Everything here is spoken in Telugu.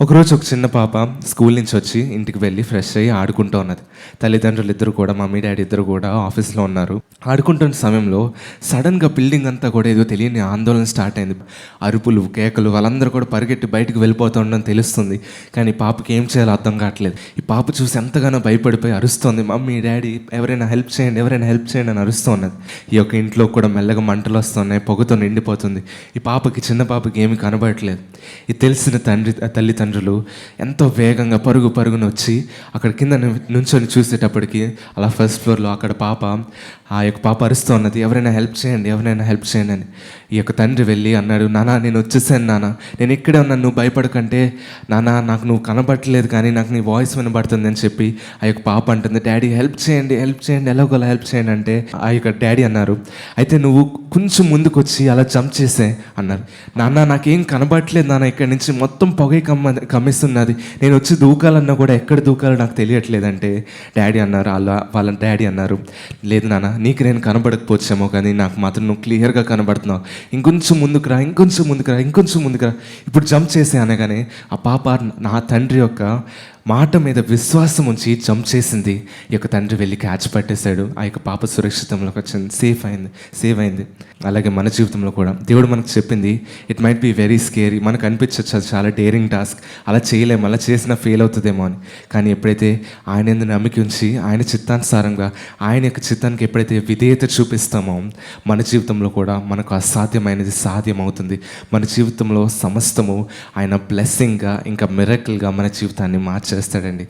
ఒకరోజు ఒక చిన్న పాప స్కూల్ నుంచి వచ్చి ఇంటికి వెళ్ళి ఫ్రెష్ అయ్యి ఆడుకుంటూ ఉన్నది. తల్లిదండ్రులు ఇద్దరు కూడా, మమ్మీ డాడీ ఇద్దరు కూడా ఆఫీస్లో ఉన్నారు. ఆడుకుంటున్న సమయంలో సడన్గా బిల్డింగ్ అంతా కూడా ఏదో తెలియని ఆందోళన స్టార్ట్ అయింది. అరుపులు, కేకలు, వాళ్ళందరూ కూడా పరిగెట్టి బయటకు వెళ్ళిపోతూ ఉండడం తెలుస్తుంది. కానీ పాపకి ఏం చేయాలో అర్థం కావట్లేదు. ఈ పాప చూసి ఎంతగానో భయపడిపోయి అరుస్తోంది, మమ్మీ డాడీ ఎవరైనా హెల్ప్ చేయండి, ఎవరైనా హెల్ప్ చేయండి అని అరుస్తూ ఉన్నది. ఈ యొక్క ఇంట్లో కూడా మెల్లగా మంటలు వస్తున్నాయి, పొగతో నిండిపోతుంది. ఈ పాపకి, చిన్న పాపకి ఏమీ కనబడట్లేదు. ఇది తెలిసిన తల్లిదండ్రులు ఎంతో వేగంగా పరుగున వచ్చి అక్కడ కింద నుంచొని చూసేటప్పటికి అలా ఫస్ట్ ఫ్లోర్లో అక్కడ ఆ యొక్క పాప అరుస్తూ ఉన్నది, ఎవరైనా హెల్ప్ చేయండి, ఎవరైనా హెల్ప్ చేయండి అని. ఈ యొక్క తండ్రి వెళ్ళి అన్నాడు, నాన్న నేను వచ్చేసాను నాన్న, నేను ఇక్కడే ఉన్నాను, నువ్వు భయపడకంటే నాన్న, నాకు నువ్వు కనబడట్లేదు కానీ నాకు నీ వాయిస్ వినబడుతుంది అని చెప్పి ఆ యొక్క పాప అంటుంది, డాడీ హెల్ప్ చేయండి, హెల్ప్ చేయండి, ఎలాగోలా హెల్ప్ చేయండి అంటే ఆ యొక్క డాడీ అన్నారు, అయితే నువ్వు కొంచెం ముందుకు వచ్చి అలా జంప్ చేసే అన్నారు. నాన్న నాకేం కనబడట్లేదు నాన్న, ఇక్కడి నుంచి మొత్తం పొగై కమ్మిస్తున్నది, నేను వచ్చి దూకాలన్నా కూడా ఎక్కడ దూకాలో నాకు తెలియట్లేదంటే డాడీ అన్నారు, వాళ్ళ డాడీ అన్నారు, లేదు నాన్న నీకు నేను కనబడకపోవచ్చేమో కానీ నాకు మాత్రం నువ్వు క్లియర్గా కనబడుతున్నావు, ఇంకొంచెం ముందుకు రా, ఇంకొంచెం ముందుకు రా, ఇంకొంచెం ముందుకు రా, ఇప్పుడు జంప్ చేసే అనగానే ఆ పాప నా తండ్రి యొక్క మాట మీద విశ్వాసం ఉంచి జంప్ చేసింది. ఈ యొక్క తండ్రి వెళ్ళి క్యాచ్ పట్టేశాడు. ఆ యొక్క పాప సురక్షితంలోకి వచ్చింది, సేవ్ అయింది. అలాగే మన జీవితంలో కూడా దేవుడు మనకు చెప్పింది, it might be very scary, మనకు అనిపించచ్చు అది చాలా డేరింగ్ టాస్క్, అలా చేయలేము, అలా చేసినా ఫెయిల్ అవుతుందేమో అని. కానీ ఎప్పుడైతే ఆయన యందు నమ్మిక ఉంచి ఆయన చిత్తానుసారంగా ఆయన యొక్క చిత్తానికి ఎప్పుడైతే విధేయత చూపిస్తామో మన జీవితంలో కూడా మనకు అసాధ్యమైనది సాధ్యం అవుతుంది. మన జీవితంలో సమస్తము ఆయన బ్లెస్సింగ్గా ఇంకా మిరకిల్గా మన జీవితాన్ని మార్చేస్తాడండి.